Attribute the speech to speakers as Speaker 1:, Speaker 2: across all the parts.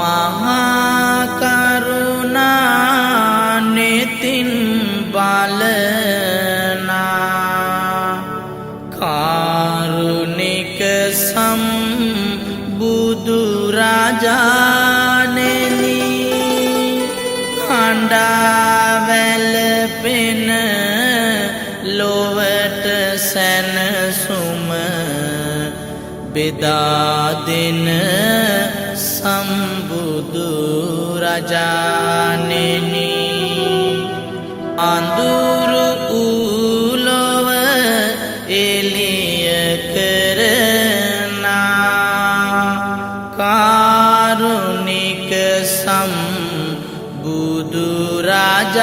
Speaker 1: महाकरुणा नितिन बालना कारुणिक संबुदु राजानेनी खंडावेल pin Lovat सैनसुम बिदादिन संबुदु राजानेनी अंदुरु उलोव एलिय करना कारुणिक संबुदु राजानेनी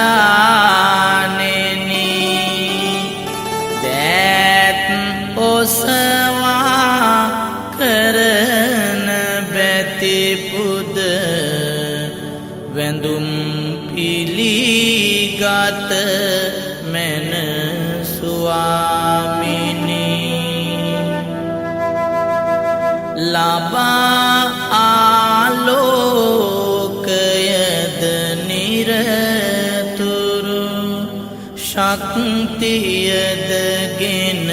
Speaker 1: दैत ओसवा करन बेति पुद वेंदुम पिलीगत main स्वामिनी लाबा आलोकयद निरतुरु शक्तियद गिन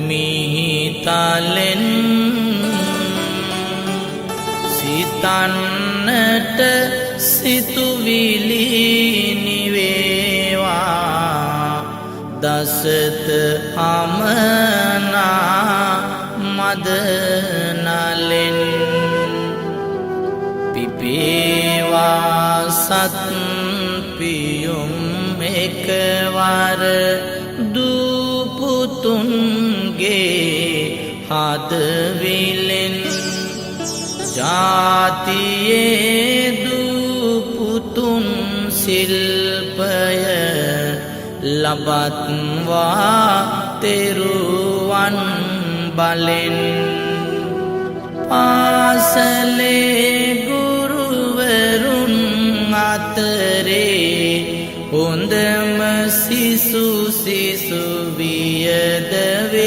Speaker 1: मिहितालेन सितन्नट सितुविली निवेवा दसत आमना मदनालेन पिपेवा सत पियुम एकवार दुपुतुंगे हाथ विलेन जातिये दुपुतुन शिल्पय लबत्वा तेरुवन बलेन पासले गुरुवरुन आतरे होंदम शिशु शिशु वियदवेवा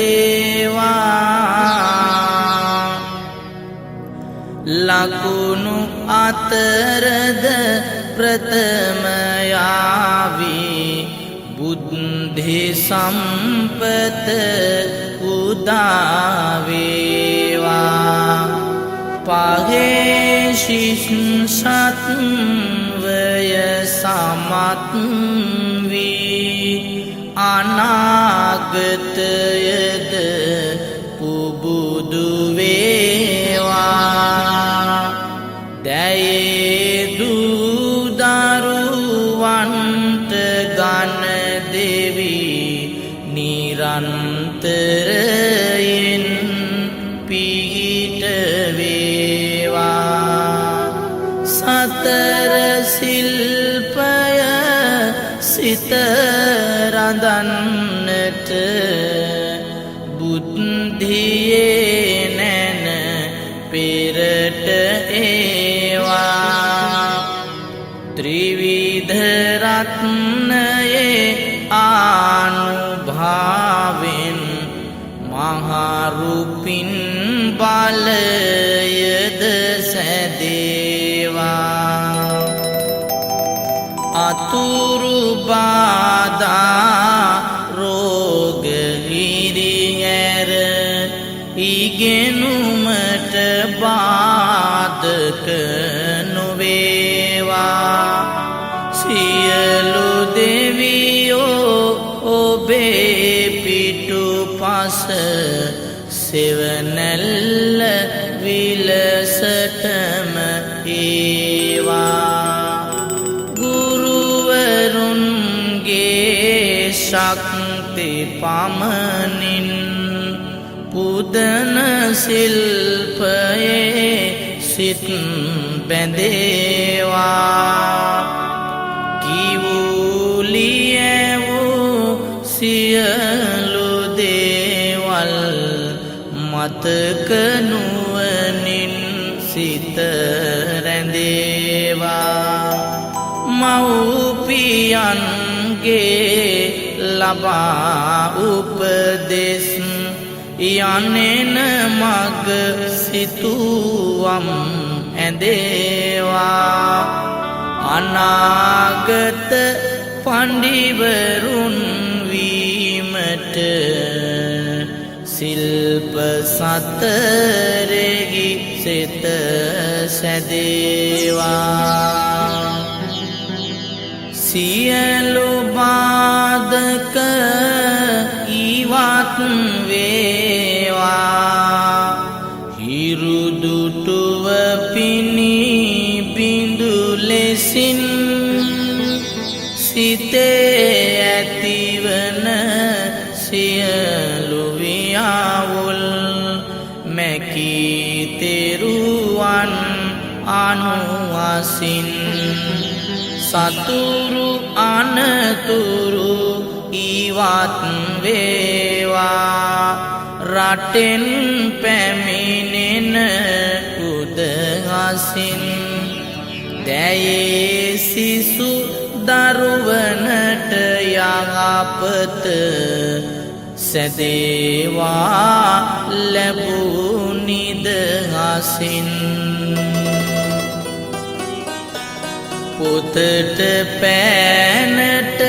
Speaker 1: लकुनु आतरद प्रथमयावी बुद्धि संपत उदावेवा पागे शिष्णसत वयसामत्वी अनागत यद पुबुदुवेवा दये दुदारुवंत गण देवी निरंतरयिन पीठवेवा सतर शिल्पय सितरदन्नट बुद्धिये नैन पेरट एवा त्रिविध रत्नये आनुभाविन महारूपिन बालयद सदेवा अतुरु बाधा रोग हिरियर इगेनुमट बाधक नुवेवा सियलु देवियो ओबे पिटु पास सेवनल विलसटम एवा गुरुवरुन्गे शक्ति पामनिन पुदन शिल्पये सित बेंदेवा किवुलियेवु सियलु देवल मतकनुवनिन सित रेंदेवा मौपियन्गे लबा उपदेश यानेन मग सितुवम ඇඳේවා අනාගත පඬිවරුන් වීමට සිල්ප සතරෙහි සිත සැදේවා සියලු බාධක ඉවත් වේවා හිරුදුටුව පිණි බිඳු ලෙසින් සිතේ ඇතිවන සියලු වියාවුල් මැකී තෙරුවන් අනුවසින් සතුරු අනතුරු ඉවත් වේවා රටෙන් පැමිණෙන උදහසින් දැයේ සිසු දරුවනට යහපත සැදේවා ලැබූ නිදහසින් පුතට පෑනට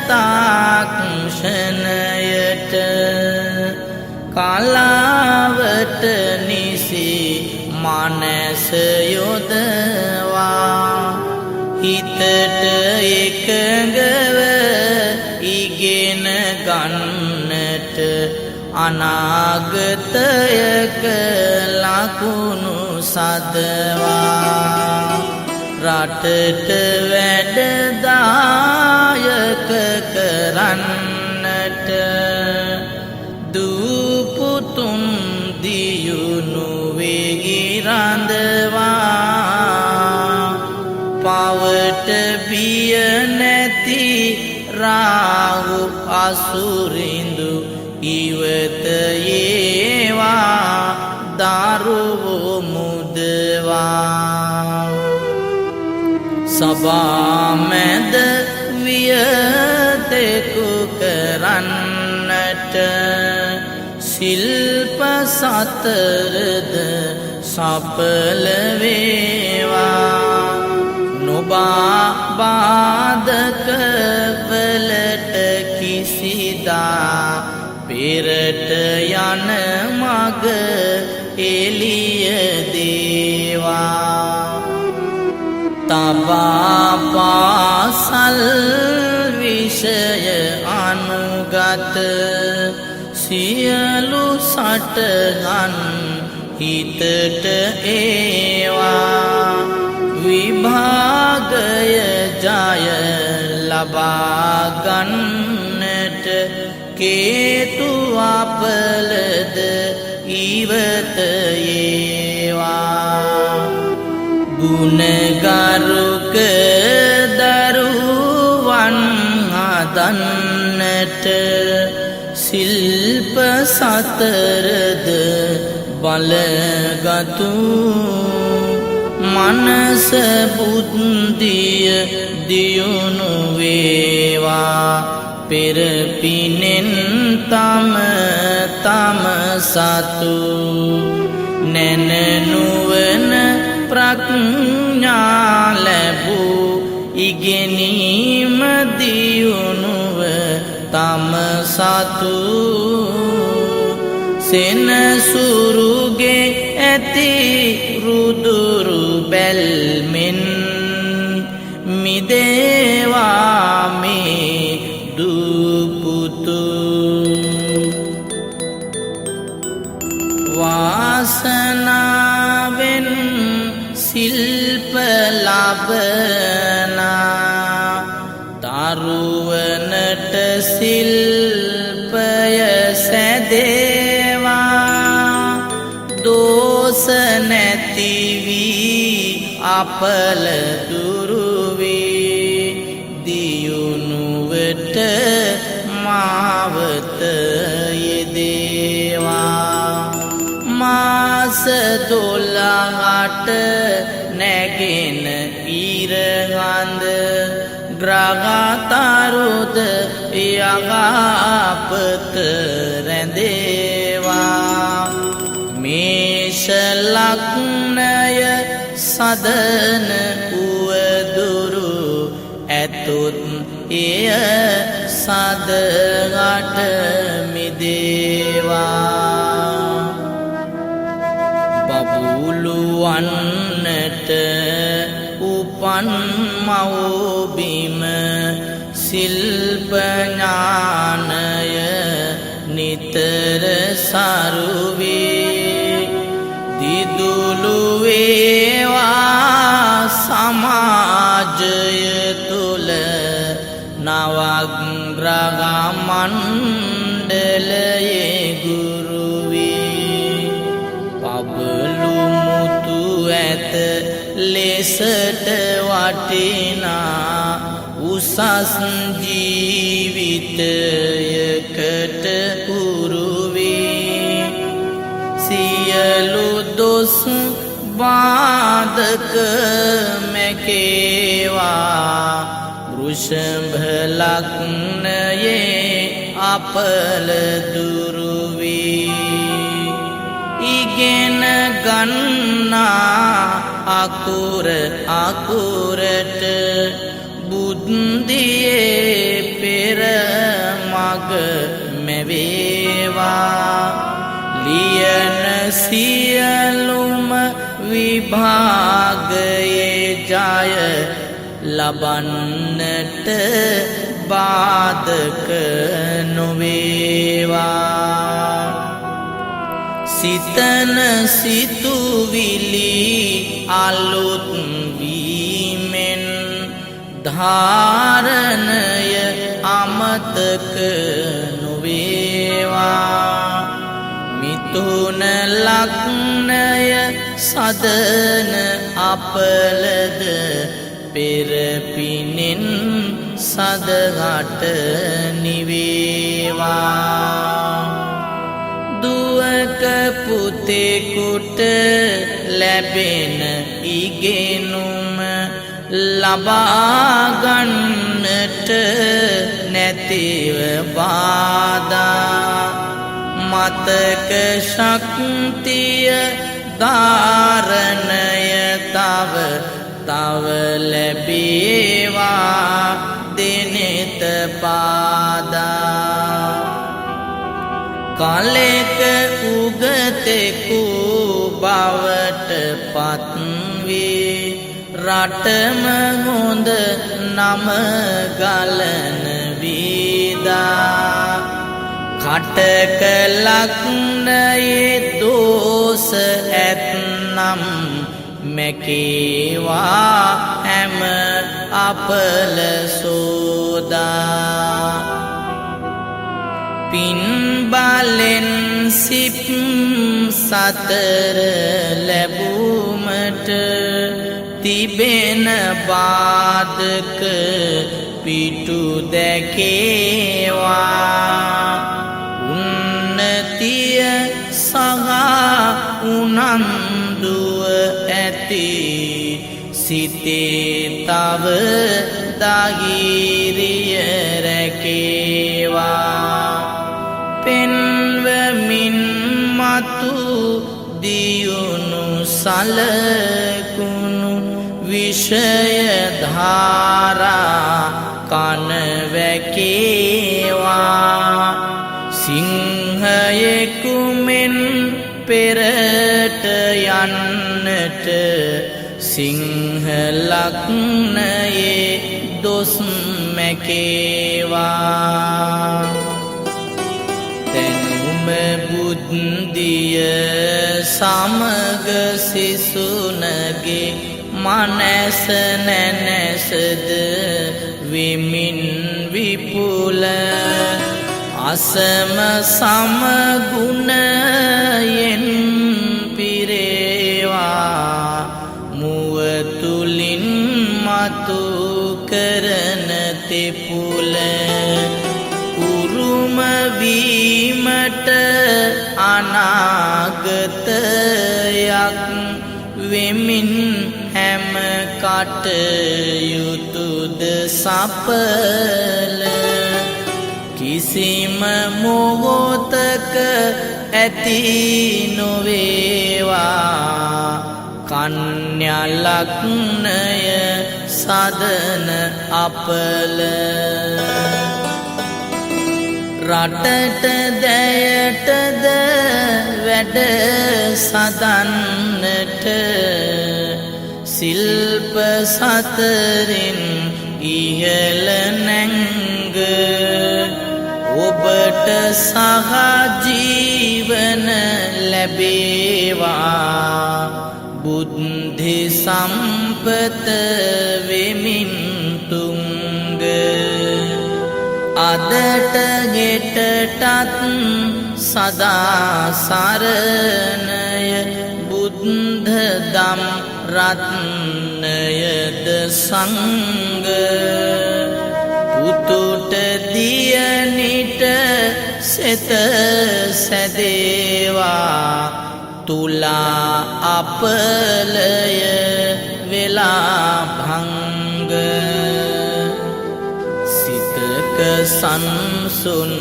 Speaker 1: තාක්ෂණයට කලාවට නිසි මනස යොදවා හිතට එකඟව ඉගෙන ගන්නට අනාගතයක ලකුණු සදවා රටට වැඩදායක කරන්නට දූපුතුන් දියුණු වෙගිරඳවා පවට බිය නැති රාහු අසුරිඳු ඉවත ඒවා දරුවෝ මුදවා සබාමැද වියතෙකු කරන්නට සිල්ප සතරද සඵල වේවා නොබා බාධක වලට කිසිදා පෙරට යන මග එළිය දේවා තබා පාසල් විෂය අනුගත සියලු සටහන් හිතට ඒවා විභාගය ජය ලබා ගන්නට කේතු අපලද ඉවත ඒවා ගුණගරුක දරුවන් හදන්නට සිල්ප සතරද බලගතු මනස බුද්ධිය දියුණු වේවා පෙර පිනෙන් තම සතු නැනනුවන ප්‍රඥා ලැබූ ඉගෙනීම දියුණුව තම සතු සෙනසුරුගේ ඇති රුදුරු බැල්මෙන් මිදේවා මේ දුපුතු වාසනාවෙන් සිල්ප ලබනා තරුවනට සිල්පය සැදේවා දෝෂ නැති වී අපල දුරු වේ දියුණුවට මාවත යෙදේවා මාස 12ට නැගෙන ඉරහඳ ග්‍රහතරුද යහපත රැඳේවා මේෂ ලග්නය සදන උවදුරු ඇතුත් එය සදගට මිදේවා බබුලුවන්නට උපන් මව්බිම සිල්පඥානය නිතර සරුවේ දිදුලු වේවා සමාජය තුල නවග්‍රහ මණ්ඩලයේ ගුරු වේ පබළු මුතු ඇත ලෙසට වටිනා උසස් ජීවිතයකට උරුවේ සියලු දොස් බාධක මැකේවා වෘෂභ ලග්නයේ අපල දුරුවේ ඉගෙන ගන්නා අකුර අකුරට බුද්ධියේ පෙර මග මැවේවා ලියන සියලුම විභාගයේ ජය ලබන්නට බාධක නොවේවා සිතන සිතුවිලි අලුත් වීමෙන් ධාරණය අමතක නොවේවා මිථුන ලග්නය සදන අපලද පෙරපිනෙන් සදහට නිවේවා දුවක පුතෙකුට ලැබෙන ඉගෙනුම ලබාගන්නට නැතිව බාධා මතක ශක්තිය ධාරණය තව ලැබේවා දිනෙත පාදා කලෙක උගතෙකු බවට පත්වේ රටම හොඳ නම ගලන වීදා කටක ලග්නයේ දෝෂ ඇත්නම් මැකේවා හැම අපල සෝදා පින් බලෙන් සිප් සතර ලැබුමට තිබෙන බාධක පිටු දැකේවා උන්නතිය සහ උනන්දුව ඇති සිතේ තව ධෛර්යය රැකේවා පෙන්වමින් මතු දියුණු සලකුණු විෂය ධාරා කන වැකේවා සිංහයෙකු මෙන් පෙරට යන්නට සිංහ ලග්නයේ දොස් මැකේවා තැනුම බුද්ධිය සමග සිසුනගේ මනස නැනසද වෙමින් විපුල අසම සමගුණයෙන් පිරේවා මුව තුලින් මතු කරන තෙපුල උරුම වීමට අනාගතයක් වෙමින් හැම කටයුතුද සඵල කිසිම මොහොතක ඇති නොවේවා කන්‍යා ලග්නය සදන අපල රටට දැයටද වැඩ සදන්නට ශිල්ප සතරින් ඉහළ නැංග ඔබට සහජීවන ලැබේවා බුද්ධි සම්පත වෙමින් තුංග අදට ගෙටටත් සදා සරණය බුද්ධ දම් රත්නයද සංඝ පුතුට දියනිට සෙත සැදේවා තුලා අපලය වෙලා භංග සිතක සංසුන්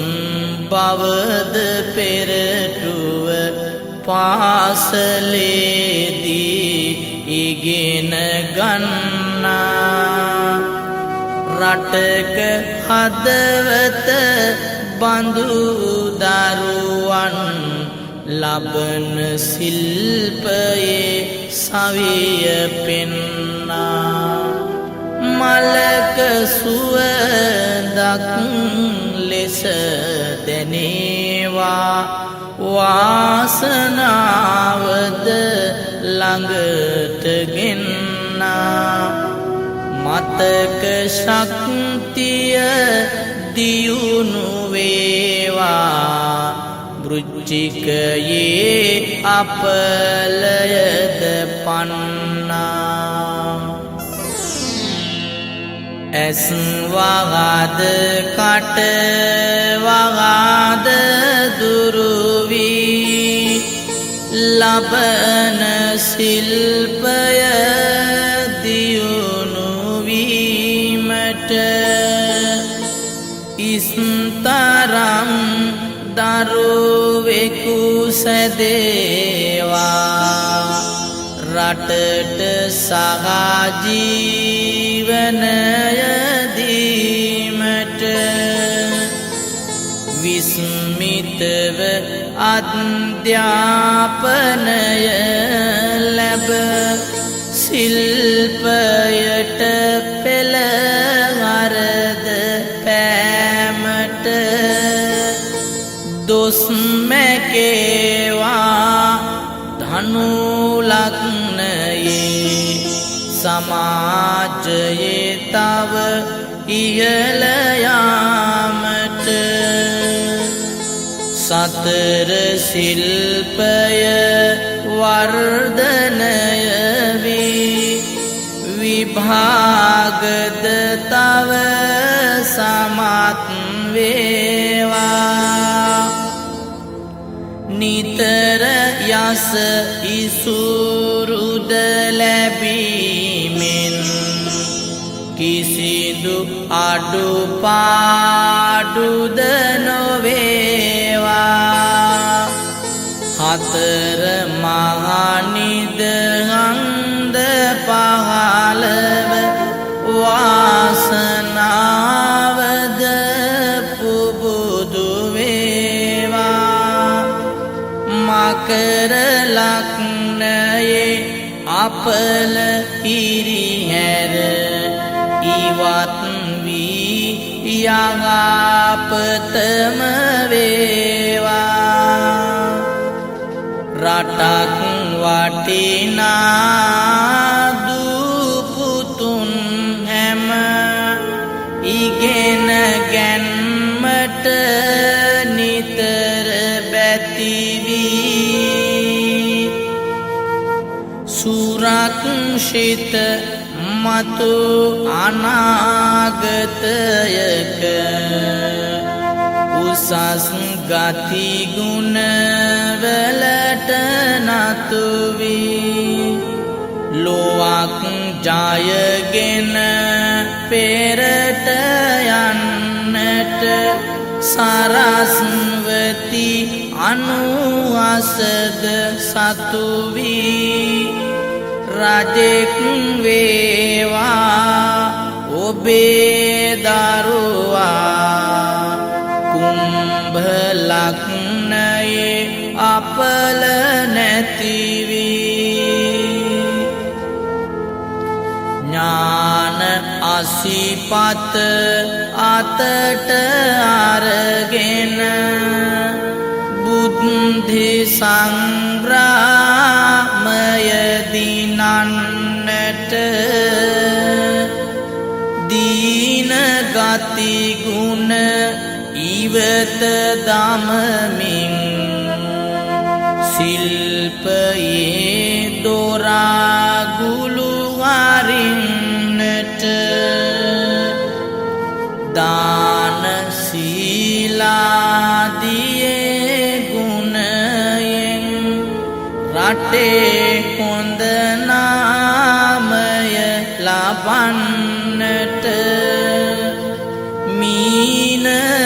Speaker 1: බවද පෙරටුව පාසලේදී ඉගෙන ගන්නා රටක හදවත බඳු දරුවන් ලබන ශිල්පයේ සවිය පෙන්නා මලක සුවඳක් ලෙස දැනේවා වාසනාවද ළඟට ගෙන්නා මතක ශක්තිය දියුණු වේවා වෘච්චිකයේ අපලයද පන්නා ඇස් වගාද කට වගාද දුරු වී ලබන ශිල්පය දියුණු වීමට ඉස්තරම් දරුවෙකු සැදේවා රටට සහජීවනය දීමට විස්මිතව අධ්‍යාපනය ලැබ ශිල්පයට පෙළහරද පෑමට දොස් මැකේවා ධනු ලග්නයේ සමාජයේ තව ඉහළ යාමට සතර ශිල්පය වර්ධනය වී විභාගද තව සමත් වේවා නිතර යස ඉසුරුද ලැබීමෙන් කිසිදු අඩුපාඩුද නොවේවා හතර මහනිදහංද පහළව වාසනාවද පුබුදු වේවා මකර ලග්නයේ අපල ඉරිහැර ඉවත් වී යහපතම වේවා රටක් වටිනා දුපුතුන් හැම ඉගෙන ගැන්මට නිතර බැතිවී සුරක්ෂිත මතු අනාගතයක උසස් ගති ගුණ වලට නතු වී ලොවක් ජයගෙන පෙරට යන්නට සරස්වති අනුහසද සතු වී රජෙක් වේවා ඔබේ දරුවා කුම්භ ලග්නයේ අපල නැතිවී ඥාන අසිපත අතට අරගෙන බුද්ධි සංග්‍රාමය දිනන්නට දීන ගති ගුණ ඉවත දමමින් ශිල්පයේ දොරාගුළු වරින්නට දාන සීලාදියේ ගුණයෙන් රටේ හොඳ නාමය ලබන්නට මීන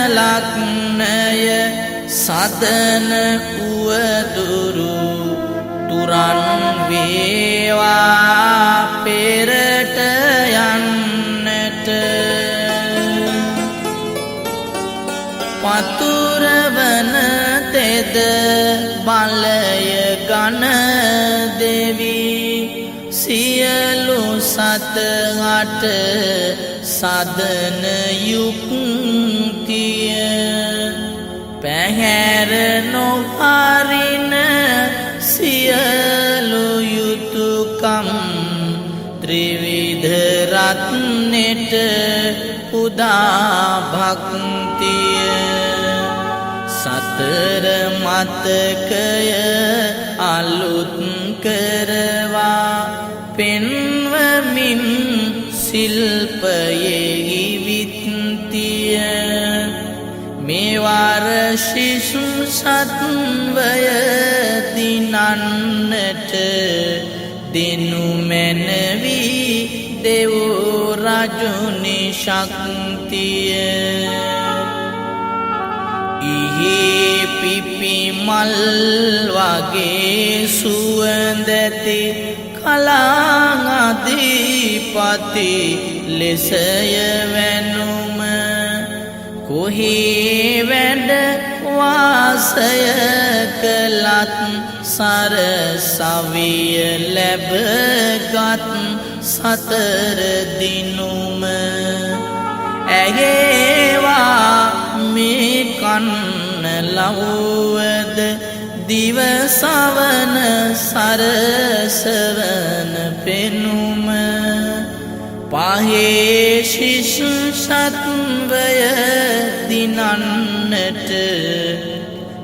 Speaker 1: ලග්නය සදන උවදුරු තුරන් වේවා පෙරට යන්නට පතුරවන තෙද බලය ගන දෙවි සියලු සතහට සදන යුක්තිය පැහැර නොහරින සියලු යුතුකම් ත්‍රිවිධ රත්නෙට උදා භක්තිය සතර මතකය අලුත් කරවා පෙන්වමින් ශිල්පයෙහි විත්තිය මේවර ශිෂු සත්වය දිනන්නට දෙනු මැනවි දෙව් රජුනි ශක්තිය ඉහි පිපි මල් වගේ සුවඳැති කලාංගධිපති ලෙසය වැනුම කොහේ වැඩ වාසය කළත් සරසවිය ලැබගත් සතර දිනුම ඇගේවා මේ කන්න ලව්වද දිවසවන සරසවන පෙනුම පහේ ශිෂු සත්වය දිනන්නට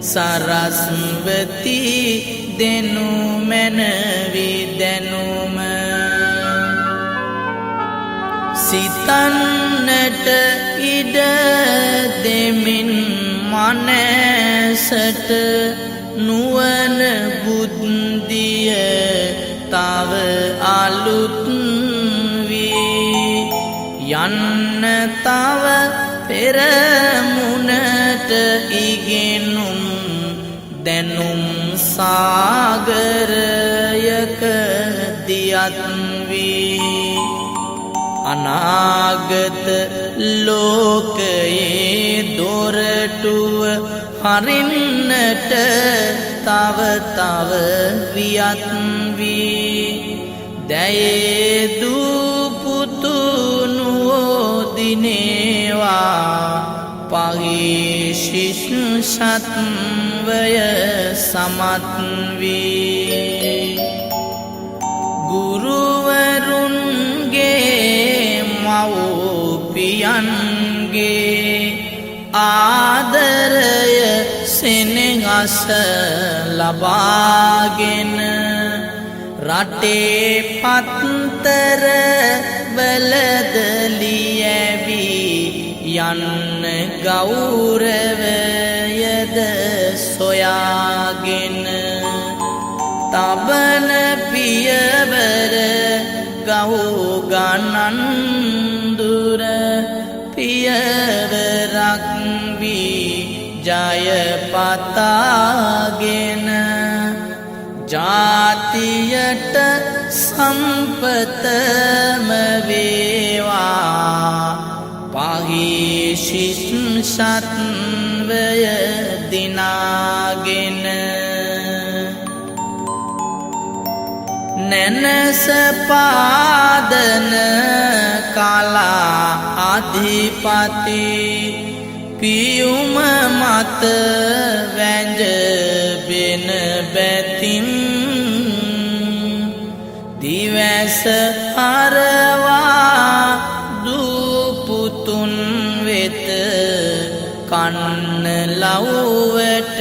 Speaker 1: සරස්වති දෙනු මැනවි දැනුම සිතන්නට ඉඩ දෙමින් මනසට නුවණ බුද්ධිය තව අලුත් යන්න තව පෙරමුණට ඉගෙනුම් දැනුම් සාගරයක දියත් වී අනාගත ලෝකයේ දොරටුව හරින්නට තව තව වියත් වී දැයේ දිනේවා පහේ ශිෂු සත්වය සමත් වී ගුරුවරුන්ගේ මව්පියන්ගේ ආදරය සෙනෙහස ලබාගෙන රටේ පත්තර වලදලියැවී යන්න ගෞරවයද සොයාගෙන තබන පියවර ගහු ගණන් දුර පියවරක් වී ජය පතාගෙන ජාතියට සම්පතම වේවා පහිෂිත් සත්වය දිනාගෙන නැනස පාදන කලා අධිපති පියුම මත වැඳබෙන බැතින් දිවැස අරවා දූපුතුන් වෙත කන්න ලව්වට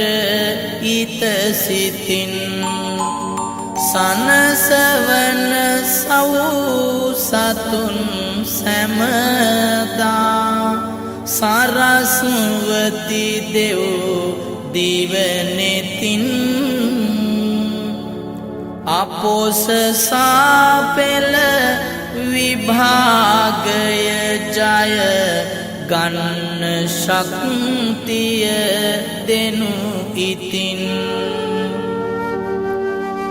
Speaker 1: ඉත සිතින් සනසවන සව් සතුන් සැමදා සරස්වති දෙව් දිවනෙතින් අපොස සාපෙල විභාගය ජය ගන්න ශක්තිය දෙනු ඉතින්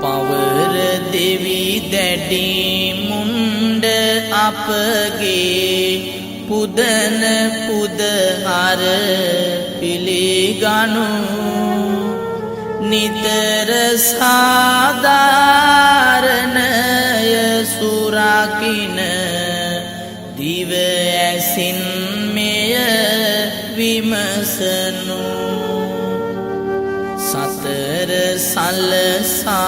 Speaker 1: පවර දෙවි දැඩි මුණ්ඩ අපගේ පුදන පුදහර පිළිගනු නිතර සාධාරණය සුරකින දිව ඇසින් මෙය විමසනු සතර සලසා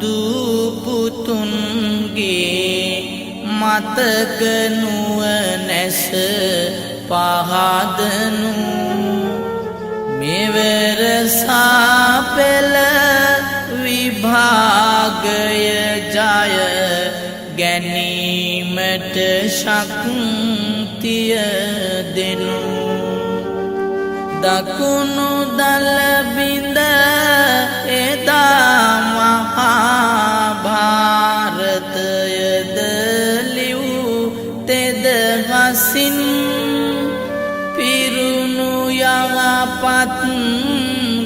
Speaker 1: දූපුතුන්ගේ මතක නුවණැස පහදනු මෙවර සාපෙල විභාගය ජය ගැනීමට ශක්තිය දෙනු දකුණු දලබිඳ එදා මහාභාරතයද ලිව් තෙද හසින් පිරුණු යවපත්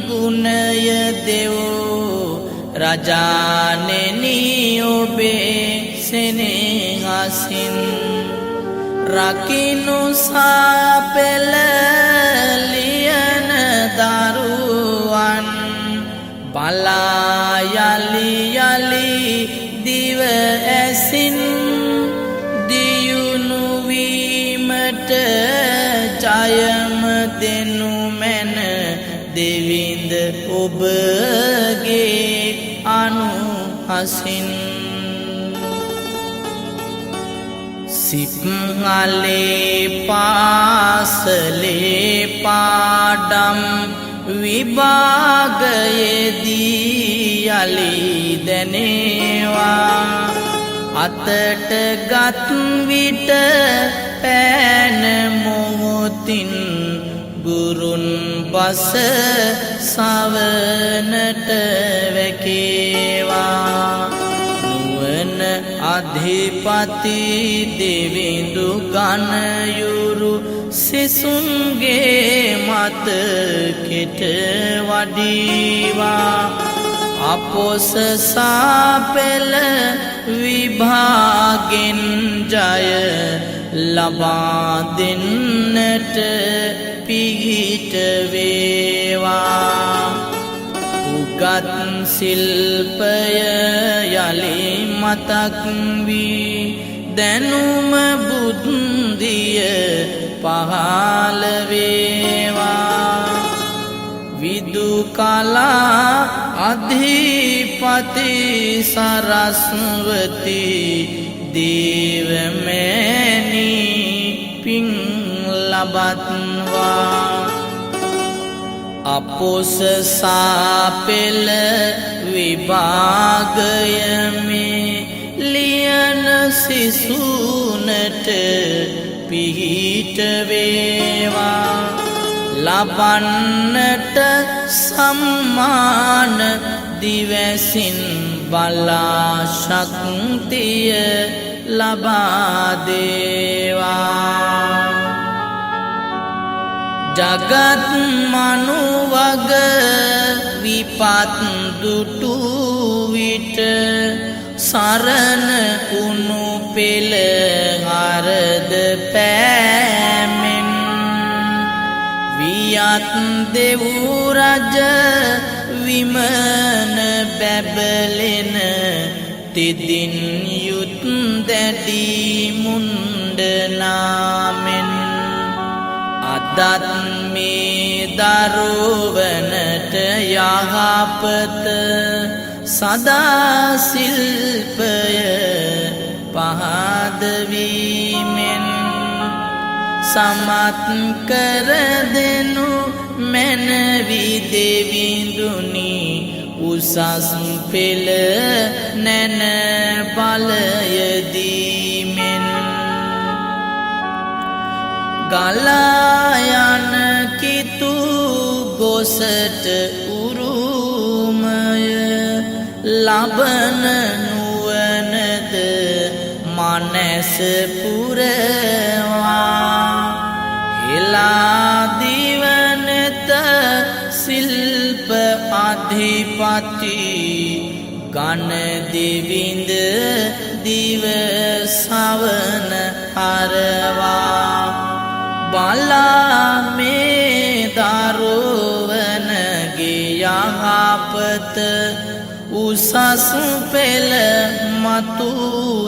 Speaker 1: ගුණය දෙවෝ රජානෙනි ඔබේ සෙනෙහසින් රකිනු සාපෙල ලියන දරුවන් බලා යලි යලි දිව ඇසින් දියුණු වීමට ජයම දෙනු මැන දෙවිඳ ඔබගේ අනුහසින් සිප්හලේ පාසලේ පාඩම් විභාගයේදී යලි දැනේවා අතට ගත් විට පෑන මොහොතින් ගුරුන් බස සවනට වැකේවා නුවණ අධිපති දෙවිඳු ගණයුරු සිසුන්ගේ මත කෙට වඩීවා අපොස සාපෙල විභාගෙන් ජය ලබා දෙන්නට පිහිට වේවා උගත් ශිල්පය යලි මතක් වී දැනුම බුද්ධිය පහළ වේවා විදු කලා අධිපති සරස්වති දේවමෑණි පින් ලබත්වා අපොස සාපෙල විභාගයමේ ලියන සිසුනට පිහිට වේවා ලබන්නට සම්මාන දිවැසින් බලා ශක්තිය ලබා දේවා ජගත් මනුවග විපත් දුටු විට සරණ උණු පෙළ හරද පෑමෙන් වියත් දෙව් රජ විමන බැබලෙන තිදින් යුත් දැඩි මුණ්ඩනාමෙන් අදත් මේ දරුවනට යහපත සදා සිල්පය පහදවීමෙන් සමත් කර දෙනු මැනවි දෙවිඳුනි උසස් පෙළ නැන බලයදීමෙන් ගලායන කිතු ගොසට උරුමය ලබන නුවනද මනැස පුරවා හෙලාදිවනත සිල්ප අධිපති ගණ දෙවිඳ දිව සවන හරවා බලා මේ දරුවනගේ යහපත උසස් පෙළ මතු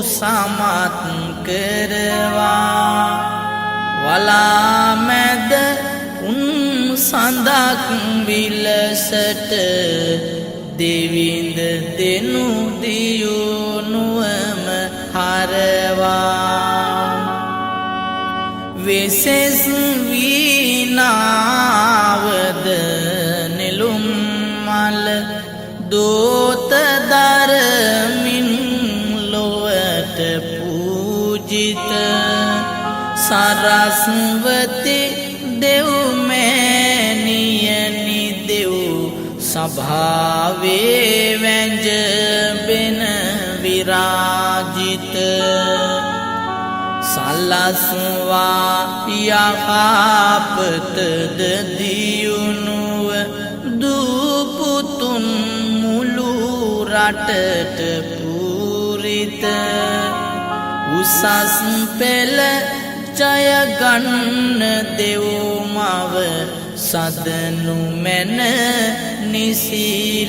Speaker 1: සමත් කරවා වලා මැද උන් සඳක් විලසට දෙවිඳ දෙනු දියුණුවම හරවා වෙසෙස් වීනාවද නෙළුම් මල දෝත දරමින් ලොවට පූජිත සරස්වති දෙව් මෑණියනි දෙව් සභාවේ වැඳගෙන විරාජිත සලස්වා යහපතද දියුණුව දූපුතුන් මුළු රටට පූරිත උසස් පෙළ ජයගන්න දෙව් මව සදනු මැන නිසි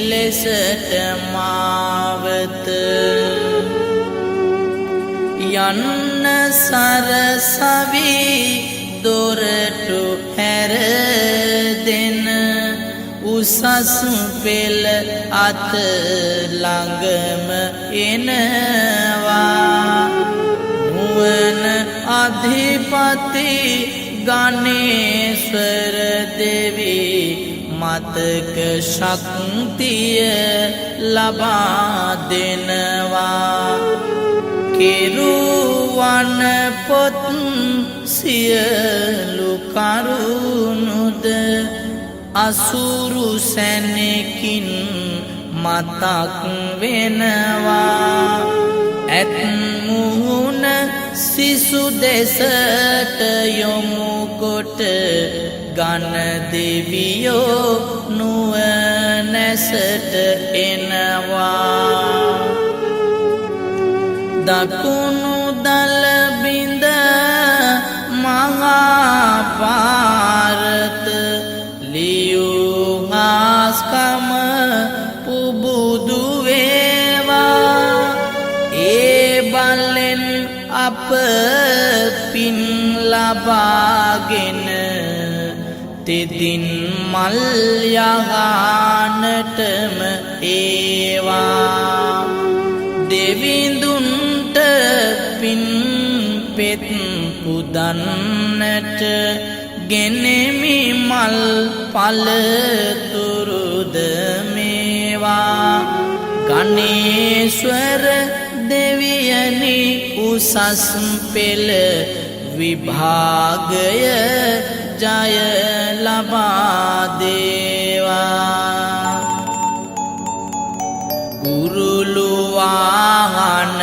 Speaker 1: ලෙසට මාවත යන්න සරසවි දොරටු හැර දෙන උසස් පෙළ අත ළඟම එනවා නුවන අධිපති ගණේශ්වර දෙවි මතක ශක්තිය ලබා දෙනවා කෙරුවන පොත් සියලු කරුණුද අසුරු සැනකින් මතක් වෙනවා ඇත් මුහුණ සිසු දෙසට යොමු කොට ගණ දෙවියෝ නුවණැසට එනවා දකුණු දල බිඳ මහා පාරත ලියුහාස්කම පුබුදු වේවා ඒ බලෙන් අප පින් ලබාගෙන තෙදින් මල් යහනටම ඒවා දෙවිඳුන්ට පින් පෙත් පුදන්නට ගෙනෙමි මල් පළතුරුද මේවා ගණේශ්වර දෙවියනි උසස් පෙළ විභාගය ජය ලබා දේවා ගුරුලු වාහන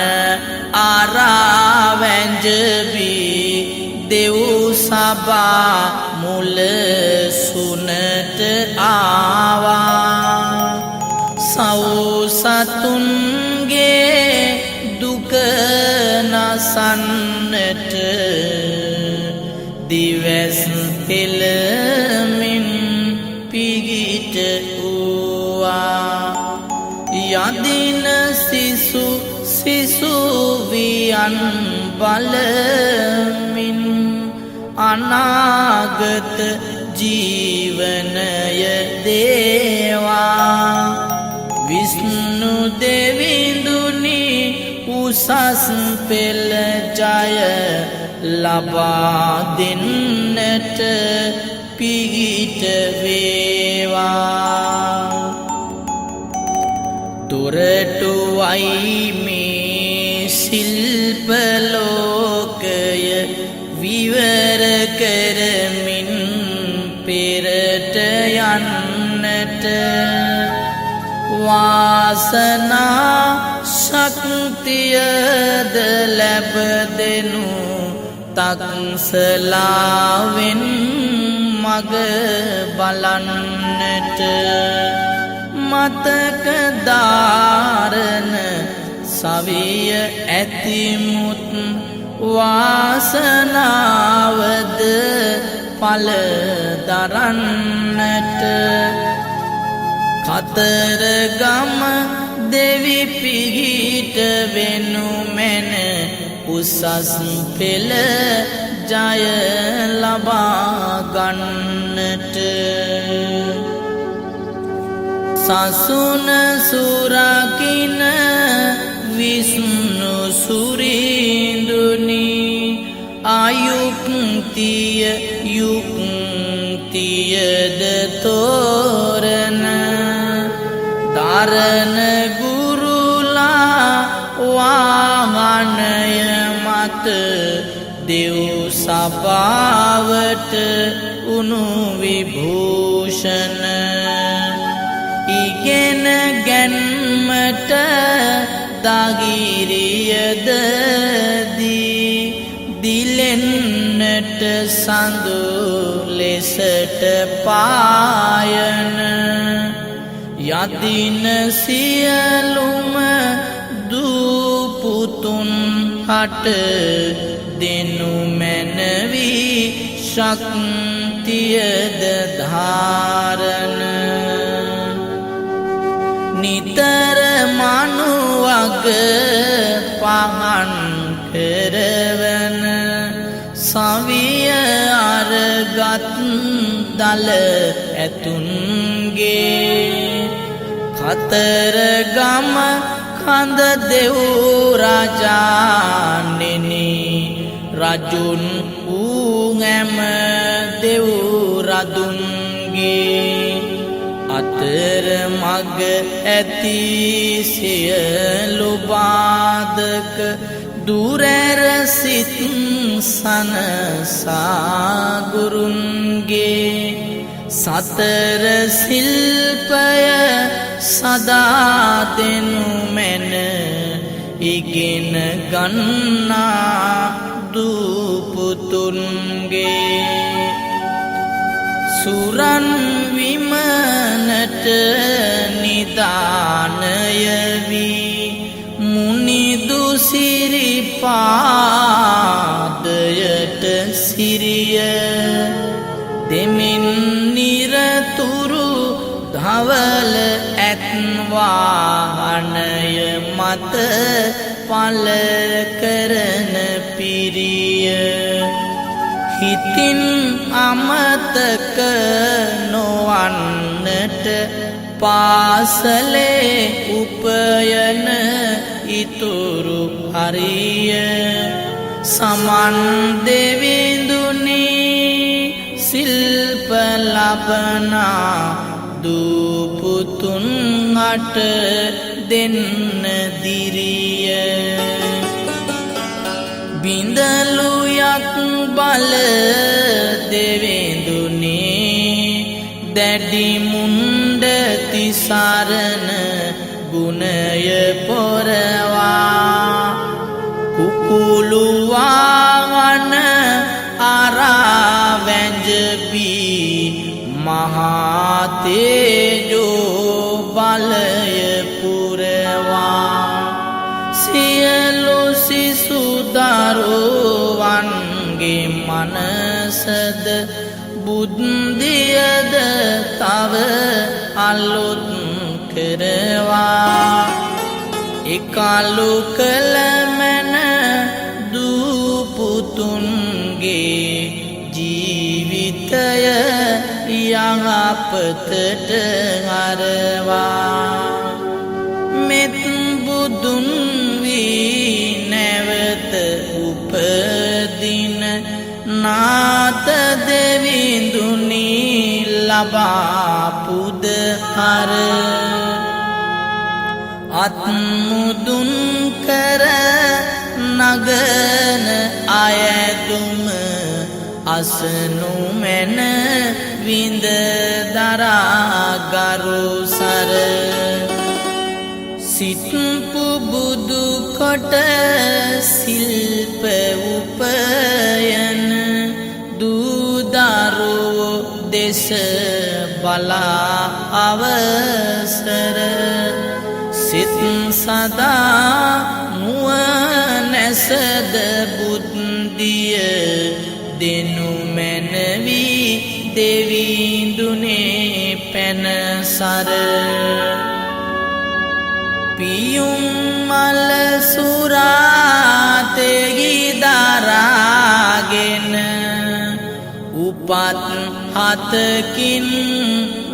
Speaker 1: ආරාවැංජබී දෙව් සභා මුල සුනට ආවා සව් සතුන්ගේ අසන්නට දිවැස් පෙළමින් පිහිට වූවා යදින සිසු සිසුවියන් බලමින් අනාගත ජීවනය දේවා විෂ්ණු දෙවිඳුනි උසස් පෙළ ජය ලබා දෙන්නට පිහිට වේවා දොරටුවයි මේ ශිල්ප ලෝකය විවර කරමින් පෙරට යන්නට වාසනා ශක්තියද ලැබ දෙනු තක්සලාවෙන් මග බලන්නට මතක දාරණ සවිය ඇතිමුත් වාසනාවද පල දරන්නට කතරගම දෙවි පිහිට වෙනු මැන උසස් පෙළ ජය ලබා ගන්නට සසුන සුරකින විෂ්ණු සුරීඳුනි ආයුක්තිය යුක්තියද තෝරන දරණ ගුරුලා වාහනය මත දෙව් සභාවට උණු විභූෂණ ඉගෙන ගැන්මට දගිරියද දී දිලෙන්නට සඳු ලෙසට පායන යදින සියලුම දූපුතුන් හට දෙනු මැනවි ශක්තියද ධාරණ නිතර මනුවග පහන් කරවන සවිය අරගත් දල ඇතුන්ගේ කතරගම කඳ දෙව් රජානෙනි රජුන් වූ ඇම දෙව් රදුන්ගේ අතර මග ඇති සියලු බාධක දුරැර සිත් සනසා ගුරුන්ගේ සතර ශිල්පය සදා දෙනු මැන ඉගෙන ගන්නා දූපුතුන්ගේ සුරන් විමනට නිදානය වී මුනිදු සිරිපාදයට සිරිය දෙමින් නිරතුරු ධවල ඇත්වාහනය මත පල කරන පිරිය හිතින් අමතක නොවන්නට පාසලේ උපයන ඉතුරු හරිය සමන් දෙවිඳුනි සිල්ප ලබනා දූපුතුන් අට දෙන්න දිරිය බිඳලුයක් බල දෙවිඳුනි දැඩි මුණ්ඩ තිසරණ ගුණය පොරවා කුකුළු වාහන අරාවැජබී මහා තේජෝ බලය පුරවා සියලු සිසුදා මනසද බුද්ධියද තව අලුත් කරවා එකලු කළ මැන දූපුතුන්ගේ ජීවිතය යහපතට හරවා මෙත් බුදුන් වී නැවත උපදින නාත දෙවිඳුනි ලබා පුද හර අත්මුදුන් කර නගන අයදුම අසනු මැන විඳ දරා ගරුසර සිත්පු බුදු කොට සිල්ප උපයන දූදරුවෝ දෙස බලා අවසර සිත් සදා නුවණැසද බුද්ධිය දෙනු මැනවි දෙවිඳුනේ පැනසර පියුම් මල සුරාතෙහි දරාගෙන උපත් හතකින්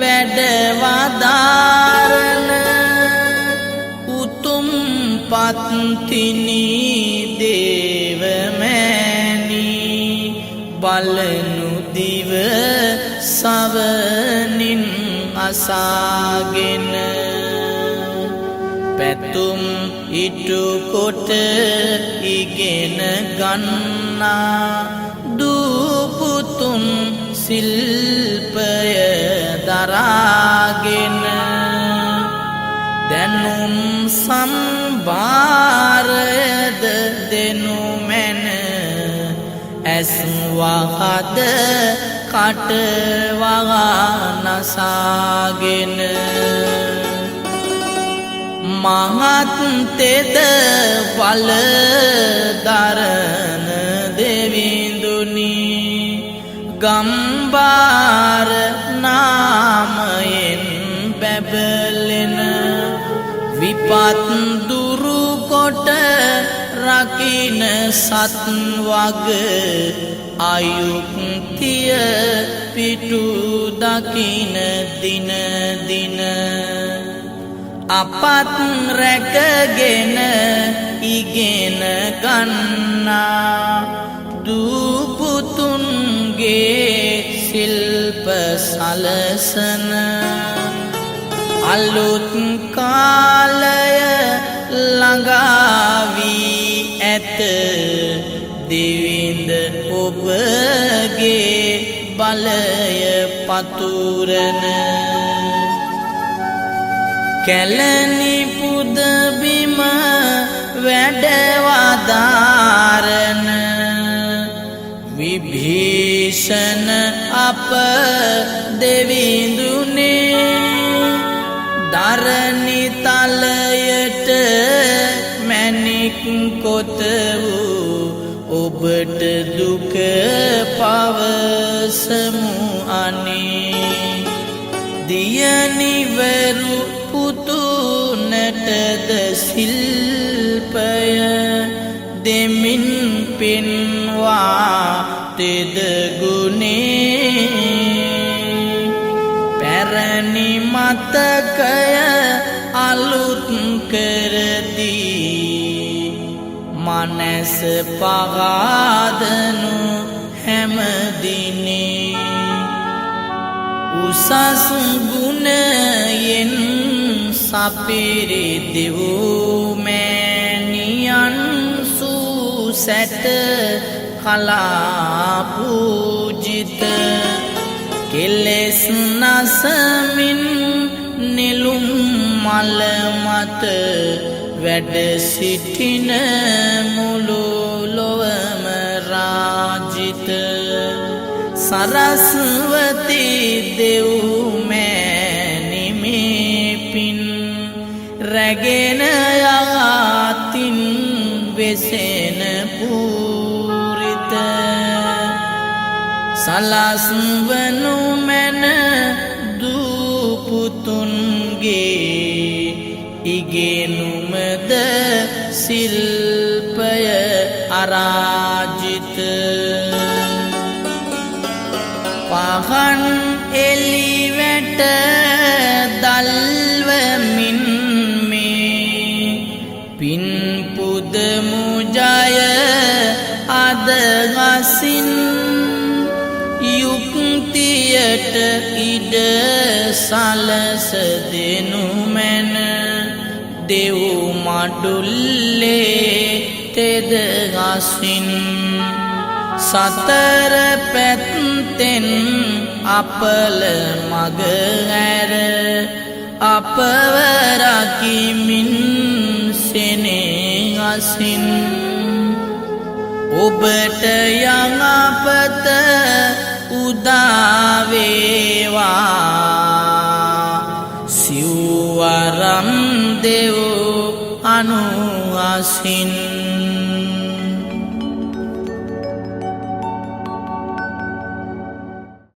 Speaker 1: වැඩවදාරන උතුම් පත්තිනි දේවමෑණි බලනු දිව සවනින් අසාගෙන පැතුම් ඉටු කොට ඉගෙන ගන්නා දූපුතුන් සිල්පය දරාගෙන දැනුම් සම්භාරයද දෙනු මැන ඇස් වහද කට වහා නසාගෙන මහත් තෙද වල දරන දෙවිඳුනි ගම්බාර නාමයෙන් බැබලෙන විපත් දුරු කොට රකින සත් වග අයුක්තිය පිටු දකින දින දින අපත් රැකගෙන ඉගෙන ගන්නා දූපුතුන්ගේ සිල්ප සලසන අලුත් කාලය ළඟා වී ඇත දිවිඳ ඔබගේ බලය පතුරන කැලණි පුදබිම වැඩවදාරන විභීෂණ අප දෙවිඳුනේ දරණි තලයට මැණික් කොත වූ ඔබට දුක පවසමු අනේ දියනිවරු පුතුනටද සිල්පය දෙමින් පෙන්වා තෙද ගුණේ පැරණි මතකය අලුත් කරදී මනස පගාදනු හැමදිනේ උසස් ගුණයෙන් සපිරි දෙවූ මෑණියන් සුසැට කලා පූජිත කෙලෙස් නසමින් නිලුම් මල මත වැඩ සිටින මුළු ලොවම රාජිත සරස්වති දෙව් මෑණි මේ පින් රැගෙන යතින් වෙසෙන පූරිත සලස්වනු මැන දූපුතුන්ගේ ඉගෙනුමද සිල්පය අරාජිත පහන් එලිවැට දල්වමින් මේ පින් පුදමු ජය අදගසින් යුක්තියට ඉඩ සලස දෙනු මැන දෙව් මඩුල්ලේ තෙදගසින් සතර පැත්තෙන් අපල මග ඇර අපවරකිමින් සෙනෙහසින් ඔබට යඟපත උදාවේවා සිව්වරම් දෙව් අනුහසින්